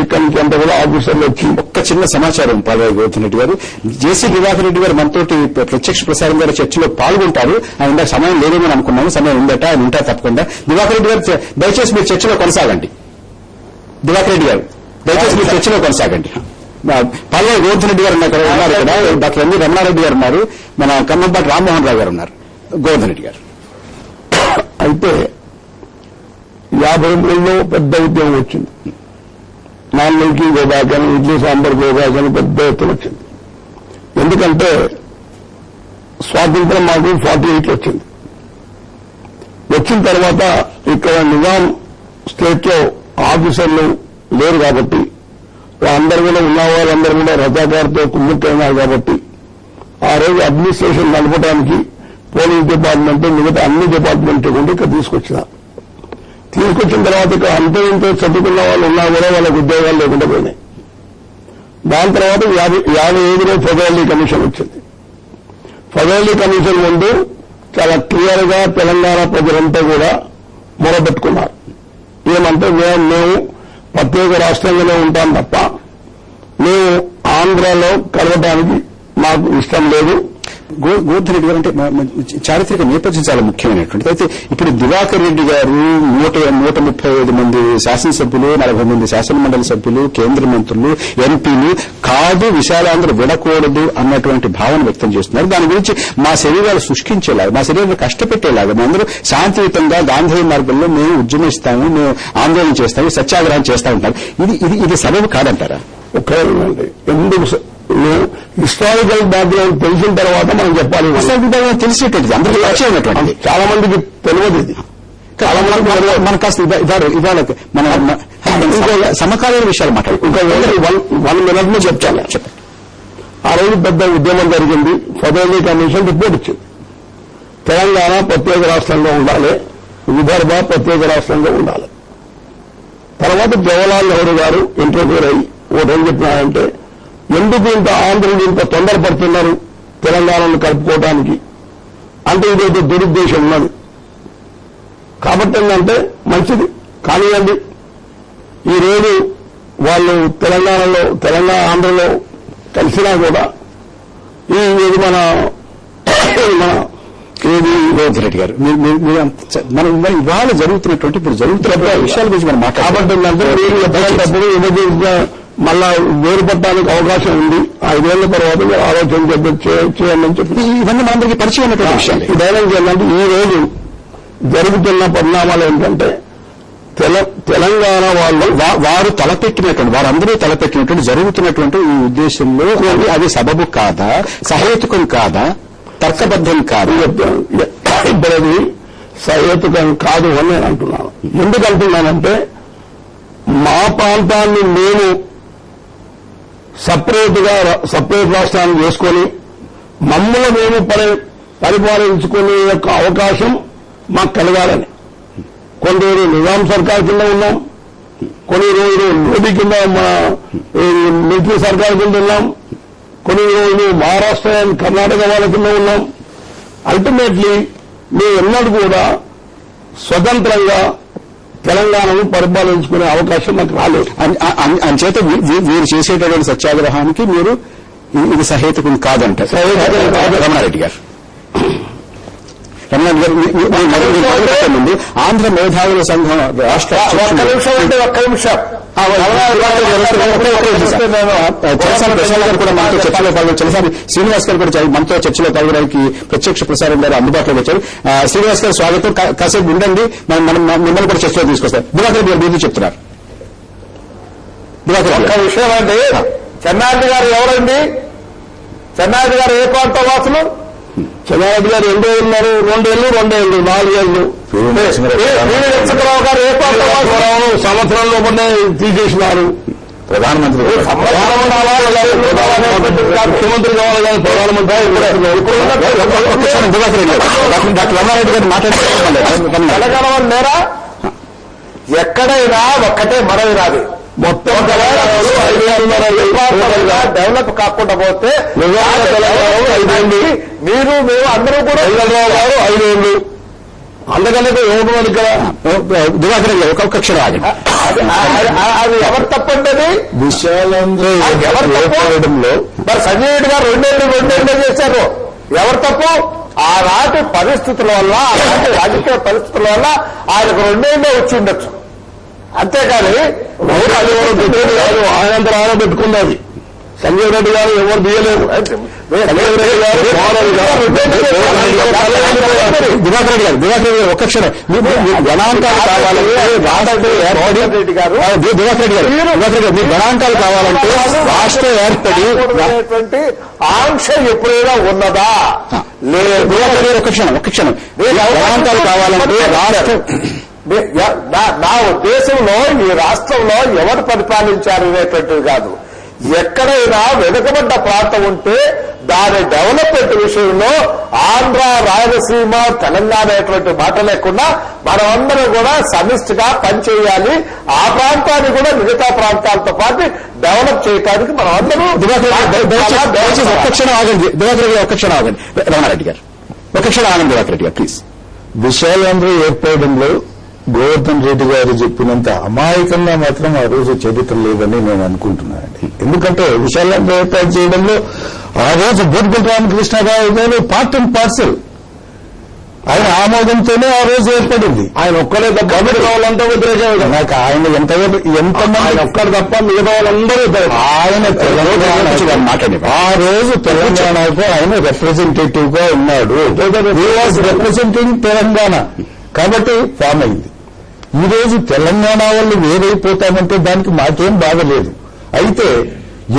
ఇక్కడి నుంచి అంతా కూడా ఆఫీసర్లు వచ్చి ఒక్క చిన్న సమాచారం పాల్గొని గోవర్ధన్ రెడ్డి గారు, జేసీ దివాకర్ రెడ్డి గారు మనతోటి ప్రత్యక్ష ప్రసారం ద్వారా చర్చలో పాల్గొంటారు. ఆయన సమయం లేదేమని అనుకున్నాము, సమయం ఉందట, ఆయన ఉంటారు తప్పకుండా. దివాకర్ రెడ్డి గారు దయచేసి మీరు చర్చలో కొనసాగండి. దివాకర్ రెడ్డి గారు దయచేసి మీరు చర్చలో కొనసాగండి. పాల్గొని గోవర్ధన్ రెడ్డి గారు ఉన్నారు ఇక్కడ, డాక్టర్ ఎన్వి రమణారెడ్డి గారు ఉన్నారు, మన ఖమ్మంపాటి రామ్మోహన్ రావు గారు ఉన్నారు. గోవర్ధన్ రెడ్డి గారు అయితే 53లో పెద్ద ఉద్యమం వచ్చింది. నాన్నకి గోబాకని, ఇడ్లీ సాంబార్ గోబాకని పెద్ద ఎత్తున వచ్చింది. ఎందుకంటే స్వాతంత్రం మాకు 48 వచ్చింది. వచ్చిన తర్వాత ఇక్కడ నిజాం స్టేట్ లో ఆఫీసర్లు లేరు కాబట్టి, అందరూ కూడా ఉన్న వాళ్ళందరూ కూడా రజాకారుతో కుమ్ముట్టయినారు కాబట్టి, ఆ రోజు అడ్మినిస్ట్రేషన్ నడపడానికి పోలీస్ డిపార్ట్మెంట్ మిగతా అన్ని డిపార్ట్మెంట్ కూడా ఇక్కడ తీసుకొచ్చినారు. తీసుకొచ్చిన తర్వాత ఇక్కడ అంత ఇంత చదువుకున్న వాళ్ళు ఉన్నా కూడా వాళ్ళకి ఉద్యోగాలు లేకుండా పోయినాయి. దాని తర్వాత 55లో ఫెడరల్ కమిషన్ వచ్చింది. ఫెడరల్ కమిషన్ ముందు చాలా క్లియర్ గా తెలంగాణ ప్రజలంతా కూడా మొరబెట్టుకున్నారు. ఏమంటే మేము ప్రత్యేక రాష్ట్రంగానే ఉంటాం తప్ప మేము ఆంధ్రాలో కలవడానికి మాకు ఇష్టం లేదు. గోవర్ధన్ రెడ్డి గారు అంటే చారిత్రక నేపథ్యం చాలా ముఖ్యమైనటువంటి. అయితే ఇప్పుడు దివాకర్ రెడ్డి గారు 135 మంది శాసనసభ్యులు, 40 మంది శాసనమండలి సభ్యులు, కేంద్ర మంత్రులు, ఎంపీలు కాదు విశాలాంధ్ర వినకూడదు అన్నటువంటి భావన వ్యక్తం చేస్తున్నారు. దాని గురించి మా శరీరాలు సృష్టించేలాగా, మా శరీరాలు కష్టపెట్టేలాగా మేమందరూ శాంతియుతంగా గాంధీ మార్గంలో మేము ఉద్యమిస్తాము, మేము ఆందోళన చేస్తాము, సత్యాగ్రహం చేస్తా ఉంటాం. ఇది సబబు కాదంటారా? ఒక్కరండి, ఎందుకు హిస్టారికల్ బ్యాక్గ్రౌండ్ తెలిసిన తర్వాత మనం చెప్పాలి. హిస్టారికల్ బ్యాక్గ్రౌండ్ తెలిసేటది అందరికీ పరిచయం, చాలా మందికి తెలియదు. ఇది చాలా మందికి మన కాస్త ఇవాళ మన సమకాలీన విషయాలు మాట్లాడుకుంటాం. 1 minute లో చెప్తాను. ఆ రోజు పెద్ద ఉద్యమం జరిగింది. ఫెడరల్ కమిషన్ రిపోర్ట్ ఇచ్చింది. తెలంగాణ ప్రత్యేక రాష్ట్రంగా ఉండాలి, విదర్భ ప్రత్యేక రాష్ట్రంగా ఉండాలి. తర్వాత జవహర్లాల్ నెహ్రూ గారు ఇంటర్వ్యూ అయ్యి ఒకటేం చెప్పినారంటే, ఎందుకు ఇంత ఆంధ్రులు ఇంత తొందరపడుతున్నారు తెలంగాణను కలుపుకోవడానికి అంటే ఇదేదో దురుద్దేశం ఉన్నది. కాబట్టి ఏంటంటే మంచిది కానివ్వండి, ఈరోజు వాళ్ళు తెలంగాణ ఆంధ్రలో కలిసినా కూడా ఇది మన గోవర్ధన్ రెడ్డి గారు మనం ఇవాళ జరుగుతున్నటువంటి ఇప్పుడు జరుగుతున్న విషయాల గురించి మనం కాబట్టి ఏంటంటే మీరు ఎప్పటికప్పుడు విభజించిన మళ్ళా వేరుపడటానికి అవకాశం ఉంది. 5 ఏళ్ల తర్వాత మీరు ఆలోచన చేయండి అని చెప్పి ఇవన్నీ మనందరికీ పరిచయం ఉన్నటువంటి విషయాలు. ఇదేనంటే ఏంటంటే ఈ రోజు జరుగుతున్న పరిణామాలు ఏంటంటే తెలంగాణ వారు తలపెట్టినటువంటి, వారందరూ తలపెట్టినటువంటి జరుగుతున్నటువంటి ఈ ఉద్దేశంలో అది సబబు కాదా, సహేతుకం కాదా, తర్కబద్ధం కాదు? ఇప్పుడు అది సహేతుకం కాదు అని నేను అంటున్నాను. ఎందుకు అంటున్నానంటే మా ప్రాంతాన్ని మేము సపరేట్ రాష్ట్రాన్ని చేసుకొని మమ్మల్ని మేము పరిపాలించుకునే యొక్క అవకాశం మాకు కలగాలని. కొన్ని రోజులు నిజాం సర్కార్ కింద ఉన్నాం, కొన్ని రోజులు మోదీ కింద మిలిటరీ సర్కార్ కింద ఉన్నాం, కొన్ని రోజులు మహారాష్ట్ర కర్ణాటక వాళ్ళ కింద ఉన్నాం. అల్టిమేట్లీ మేము ఎన్నడూ కూడా స్వతంత్రంగా తెలంగాణను పరిపాలించుకునే అవకాశం మాకు రాలేదు. అంచేత వీరు చేసేటటువంటి సత్యాగ్రహానికి మీరు ఇది సహేతుకం కాదంటారు. రమణారెడ్డి గారు ఆంధ్ర మేధావుల సంఘం రాష్ట్ర ఒక్క నిమిషం ప్రసాద్ గారు కూడా మనతో చర్చలో పాల్గొని, చలసారి శ్రీనివాస్ గారు కూడా మనతో చర్చలో పాల్గొనడానికి ప్రత్యక్ష ప్రసారం గారు అందుబాటులోకి వచ్చారు. శ్రీనివాస్ గారు స్వాగతం. కాసేపు ఉండండి, మనం మిమ్మల్ని కూడా చర్చలో తీసుకొస్తాం. దివాకర్ గారు మీరు చెప్తున్నారు. ఒక్క విషయం అండి, చెన్నారెడ్డి గారు ఎవరండి? చెన్నారెడ్డి గారు ఏ ప్రాంత వాసులు? చెన్నారెడ్డి గారు 2 ఉన్నారు, 2 ఏళ్ళు 4 ఏళ్ళు. వెంకటరావు గారు ఏ ప్రాంత వాసులు? సంవత్సరం లోపలనే తీసేసినారు. ప్రధానమంత్రి ముఖ్యమంత్రి కావాలి కానీ ప్రధానమంత్రి డాక్టర్ రమణారెడ్డి గారు మాట్లాడుతున్నారు. తెలంగాణ నేరా ఎక్కడైనా ఒక్కటే మనవి రాదు. మొత్తం డెవలప్ కాకుండా పోతే మీరు మేము అందరూ కూడా 5 ఏళ్ళు అందుకనే ఎవరు ఇక్కడ దివాకర్ గారు ఒక్క క్షణం ఆగండి. అది ఎవరు తప్పండి? విశాలంలో మరి సంజయ్ రెడ్డి గారు రెండేళ్లు చేశారు. ఎవరు తప్పు? ఆనాటి పరిస్థితుల వల్ల, ఆనాటి రాజకీయ పరిస్థితుల వల్ల ఆయనకు 2 ఏళ్లే వచ్చి ఉండొచ్చు. అంతేకాని ఆయనంతా ఆయన పెట్టుకున్నది. సంజయ్ రెడ్డి గారు ఎవరు తీయలేదు. సంజయ్ రెడ్డి గారు దివాకర్ రెడ్డి గారు ఒక్క క్షణం. గణాంకాలు కావాలంటే రెడ్డి గారు దివాకర్ రెడ్డి గారు మీ గణాంకాలు కావాలంటే రాష్ట్రం ఏర్పడి ఆంక్ష ఎప్పుడైనా ఉన్నదా? లేదు. దివాకర్ గారు ఒక్క క్షణం గణాంకాలు కావాలంటే రాష్ట్రం నా ఉద్దేశంలో ఈ రాష్ట్రంలో ఎవరు పరిపాలించారు అనేటువంటిది కాదు. ఎక్కడైనా వెనుకబడ్డ ప్రాంతం ఉంటే దాని డెవలప్మెంట్ విషయంలో ఆంధ్ర, రాయలసీమ, తెలంగాణ అనేటువంటి మాట లేకుండా మనమందరం కూడా సమిష్టిగా పనిచేయాలి. ఆ ప్రాంతాన్ని కూడా మిగతా ప్రాంతాలతో పాటు డెవలప్ చేయడానికి మనం అందరూ ఒక్క క్షణం ఆగండి. దివాకర్ రెడ్డి ఒక్క క్షణం ఆగండి. రమణారెడ్డి గారు ఒక్క క్షణం ఆగండి. దివాకర్ రెడ్డి గారు ప్లీజ్. విశాలాంధ్ర ఏర్పడంలో గోవర్ధన్ రెడ్డి గారు చెప్పినంత అమాయకంగా మాత్రం ఆ రోజు చరిత్ర లేదని నేను అనుకుంటున్నానండి. ఎందుకంటే విశాలాంధ్ర ఏర్పాటు చేయడంలో ఆ రోజు బొడ్గుంట రామకృష్ణరావు గారు పార్ట్ అండ్ పార్సల్ ఆయన ఆమోదంతోనే ఆ రోజు ఏర్పడింది. ఆయన ఒక్కడే తప్ప మిగతా వాళ్ళంతా వ్యతిరేకం. నాకు ఆయన ఎంతమంది ఒక్కడు తప్ప మిగతా వాళ్ళందరూ ఆయన ఆ రోజు తెలంగాణకు ఆయన రిప్రజెంటేటివ్ గా ఉన్నాడు. హీ వాజ్ రిప్రజెంటింగ్ తెలంగాణ కాబట్టి ఫామ్ అయింది. ఈ రోజు తెలంగాణ వాళ్ళు వేరైపోతామంటే దానికి మాకేం బాధలేదు. అయితే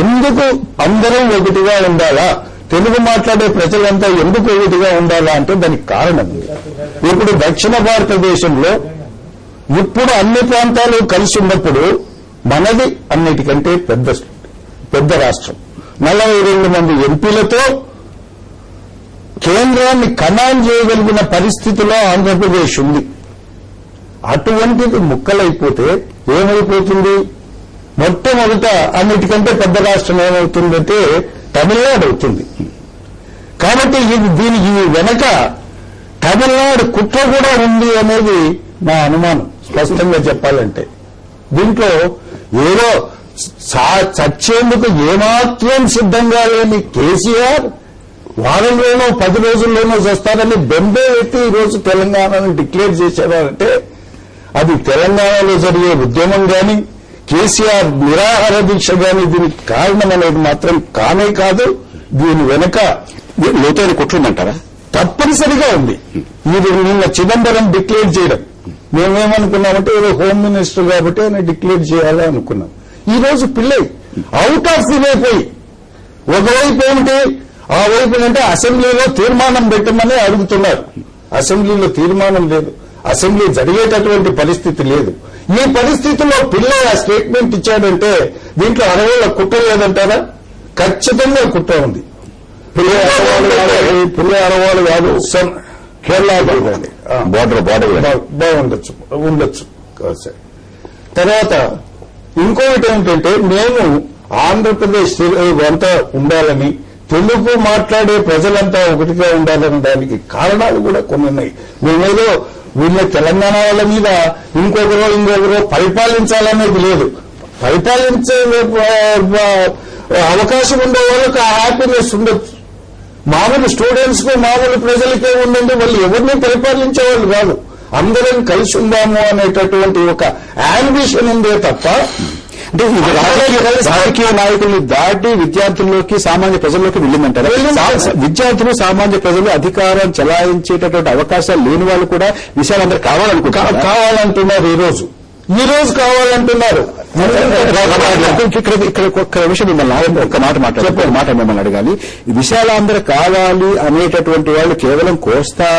ఎందుకు అందరం ఒకటిగా ఉండాలా, తెలుగు మాట్లాడే ప్రజలంతా ఎందుకు ఒకటిగా ఉండాలా అంటే దానికి కారణం ఉంది. ఇప్పుడు దక్షిణ భారతదేశంలో ఇప్పుడు అన్ని ప్రాంతాలు కలిసి ఉన్నప్పుడు మనది అన్నిటికంటే పెద్ద రాష్ట్రం. 42 మంది ఎంపీలతో కేంద్రాన్ని కమాండ్ చేయగలిగిన పరిస్థితిలో ఆంధ్రప్రదేశ్ ఉంది. అటువంటిది ముక్కలైపోతే ఏమైపోతుంది? మొట్టమొదట అన్నిటికంటే పెద్ద రాష్ట్రం ఏమవుతుందంటే తమిళనాడు అవుతుంది. కాబట్టి దీనికి వెనక తమిళనాడు కుట్ర కూడా ఉంది అనేది నా అనుమానం. స్పష్టంగా చెప్పాలంటే దీంట్లో ఏదో చచ్చేందుకు ఏమాత్రం సిద్ధంగా లేని కేసీఆర్ వారంలోనో 10 రోజుల్లోనో చేస్తారని బెంబే ఎత్తి ఈరోజు తెలంగాణను డిక్లేర్ చేశారంటే అది తెలంగాణలో జరిగే ఉద్యమం గాని కేసీఆర్ నిరాహార దీక్ష గాని దీనికి కారణం అనేది మాత్రం కానే కాదు. దీని వెనక లోతైన కుట్రుందంటారా? తప్పనిసరిగా ఉంది. ఇది నిన్న చిదంబరం డిక్లేర్ చేయడం మేమేమనుకున్నామంటే ఏదో హోమ్ మినిస్టర్ కాబట్టి ఆయన డిక్లేర్ చేయాలి అనుకున్నాం. ఈ రోజు Pillai out of the way పోయి ఒకవైపు ఏమిటి, ఆ వైపు అంటే అసెంబ్లీలో తీర్మానం పెట్టమని అడుగుతున్నారు. అసెంబ్లీలో తీర్మానం లేదు, అసెంబ్లీ జరిగేటటువంటి పరిస్థితి లేదు. ఈ పరిస్థితిలో పిల్ల స్టేట్మెంట్ ఇచ్చాడంటే దీంట్లో అరవేళ్ల కుట్ర లేదంటారా? ఖచ్చితంగా కుట్ర ఉంది. పిల్ల అరవాళ్ళు కాదు, కేరళ బోర్డర్ ఉండొచ్చు. తర్వాత ఇంకొకటి ఏమిటంటే మేము ఆంధ్రప్రదేశ్ అంతా ఉండాలని, తెలుగు మాట్లాడే ప్రజలంతా ఒకటిగా ఉండాలని దానికి కారణాలు కూడా కొన్ని ఉన్నాయి. మేమేదో వీళ్ళ తెలంగాణ వాళ్ళ మీద ఇంకొకరో పరిపాలించాలనేది లేదు. పరిపాలించే అవకాశం ఉండే వాళ్ళకి ఆ హ్యాపీనెస్ ఉండొచ్చు. మామూలు స్టూడెంట్స్ కు మామూలు ప్రజలకే ఉండండి, వాళ్ళు ఎవరిని పరిపాలించే వాళ్ళు కాదు. అందరం కలిసి ఉందాము అనేటటువంటి ఒక యాంబిషన్ ఉందే తప్ప అంటే రాజకీయ నాయకుల్ని దాటి విద్యార్థుల్లోకి సామాన్య ప్రజల్లోకి వెళ్ళిందంటారు. విద్యార్థులు సామాన్య ప్రజలు అధికారం చెలాయించేటటువంటి అవకాశాలు లేని వాళ్ళు కూడా విషయాలందరూ కావాలంటున్నారు. ఈ రోజు కావాలంటున్నారు. ఇక్కడ ఒక్క విషయం మిమ్మల్ని ఒక్క మాట మిమ్మల్ని అడగాలి. విశాలాంధ్ర కావాలి అనేటటువంటి వాళ్ళు కేవలం కోస్తా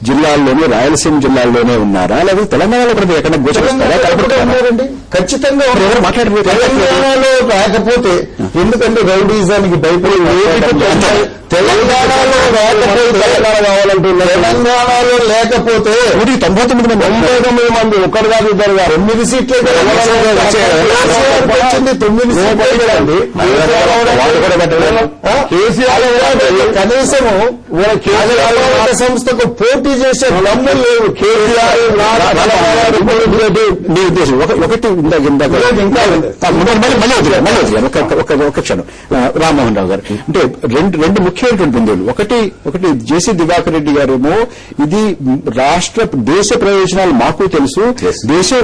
జిల్లాల్లోనే, రాయలసీమ జిల్లాల్లోనే ఉన్నారా, లేదా తెలంగాణలో కూడా ఎక్కడ గోచరిస్తారండి? ఖచ్చితంగా తెలంగాణలో రాకపోతే, ఎందుకంటే రౌడీజానికి భయపడి తెలంగాణలో రాకపోతే తెలంగాణ కావాలంటున్నారు. తెలంగాణలో లేకపోతే 99 మంది ఒకరు కాదు ఇద్దరు కాదు 9 సీట్లే వచ్చింది. 9 సీట్లే కదండి. కేసీఆర్ కనీసము కేసీఆర్ సంస్థకు పోటీ చేసే దమ్ము లేవు. కేసీఆర్ మీ ఉద్దేశం ఒకటి ఒక క్షణం రామ్మోహన్ రావు గారు, అంటే రెండు ముఖ్యమైనటువంటి బిందువులు. ఒకటి జేసీ దివాకర్ రెడ్డి గారేమో ఇది దేశ ప్రయోజనాలు మాకు తెలుసు, దేశం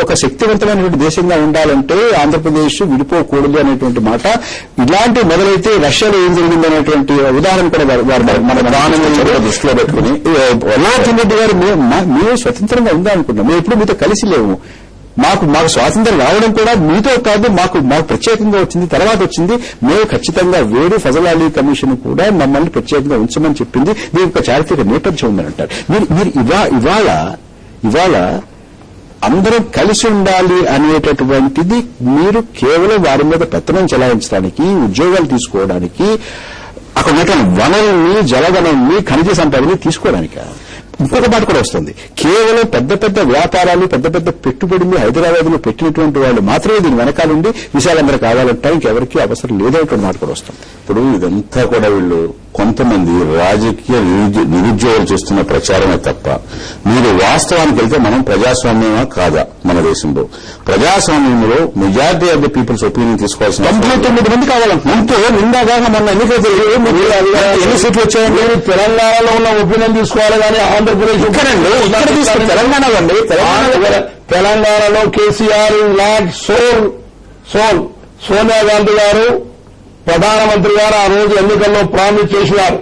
ఒక శక్తివంతమైనటువంటి దేశంగా ఉండాలంటే ఆంధ్రప్రదేశ్ విడిపోకూడదు అనేటువంటి మాట. ఇలాంటి మొదలైతే రష్యాలో ఏం జరిగింది అనేటువంటి ఉదాహరణ కూడా మన ప్రధానమంత్రి దృష్టిలో పెట్టుకుని జనార్దన్ రెడ్డి గారు మేము స్వతంత్రంగా ఉందా అనుకున్నాం, మేము ఎప్పుడు మీతో కలిసి లేవు, మాకు స్వాతంత్రం రావడం కూడా మీతో కాదు, మాకు ప్రత్యేకంగా వచ్చింది, తర్వాత వచ్చింది, మేము ఖచ్చితంగా వేరు ఫజల్ అలీ కమిషన్ కూడా మమ్మల్ని ప్రత్యేకంగా ఉంచమని చెప్పింది, దీనికి ఒక చారిత్రక నేపథ్యం ఉందని అంటారు. మీరు ఇవాళ అందరూ కలిసి ఉండాలి అనేటటువంటిది మీరు కేవలం వారి మీద పెత్తనం చెలాయించడానికి, ఉద్యోగాలు తీసుకోవడానికి, అక్కడ ఉన్నటువంటి వనరుల్ని, జలవనరుల్ని, ఖనిజ సంపదని తీసుకోవడానికి. ఇంకొక మాట కూడా వస్తుంది, కేవలం పెద్ద పెద్ద వ్యాపారాలు, పెద్ద పెద్ద పెట్టుబడులు హైదరాబాద్ లో పెట్టినటువంటి వాళ్ళు మాత్రమే దీని వెనకాలండి విశాలందరూ కావాలంటే ఇంకెవరికీ అవసరం లేదనేటువంటి మాట కూడా వస్తుంది. ఇప్పుడు ఇదంతా కూడా వీళ్ళు కొంతమంది రాజకీయ నిరుద్యోగులు చేస్తున్న ప్రచారమే తప్ప మీరు వాస్తవానికి వెళ్తే మనం ప్రజాస్వామ్యమా కాదా? మన దేశంలో ప్రజాస్వామ్యంలో majority of the peoples opinion తీసుకోవాల్సిన 99 మంది కావాలంటే నిందాగా మొన్న ఎన్ని సీట్లు వచ్చాయండి? తెలంగాణలో ఉన్న ఒపీనియన్ తీసుకోవాలి కానీ ఆంధ్రప్రదేశ్ తెలంగాణలో కేసీఆర్ లాక్ సోనియా గాంధీ గారు ప్రధానమంత్రి గారు ఆ రోజు ఎన్నికల్లో ప్రామిస్ చేసినారు,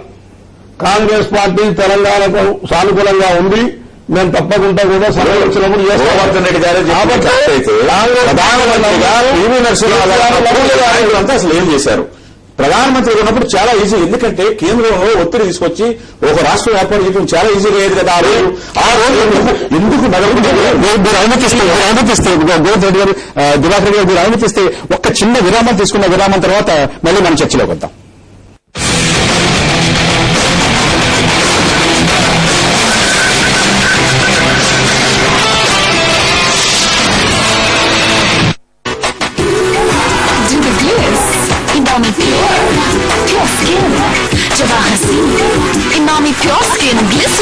కాంగ్రెస్ పార్టీ తెలంగాణకు సానుకూలంగా ఉంది, మేము తప్పకుండా కూడా సమర్పించినప్పుడు జనార్దన్ రెడ్డి గారు ప్రధానమంత్రి గారు పివి నరసింహారావు అంతా అసలు ఏం చేశారు? ప్రధానమంత్రి ఉన్నప్పుడు చాలా ఈజీ, ఎందుకంటే కేంద్రంలో ఒత్తిడి తీసుకొచ్చి ఒక రాష్ట్రం ఏర్పాటు చేయడం చాలా ఈజీగా అయ్యేది కదా. ఆ రోజు ఎందుకు మీరు అనుమతిస్తే గోవర్ధన్ రెడ్డి గారు, దివాకర్ రెడ్డి గారు మీరు అనుమతిస్తే ఒక్క చిన్న విరామం తీసుకున్న విరామం తర్వాత మళ్ళీ మనం చర్చలోకి వద్దాం. Imami Pure Skin Gliss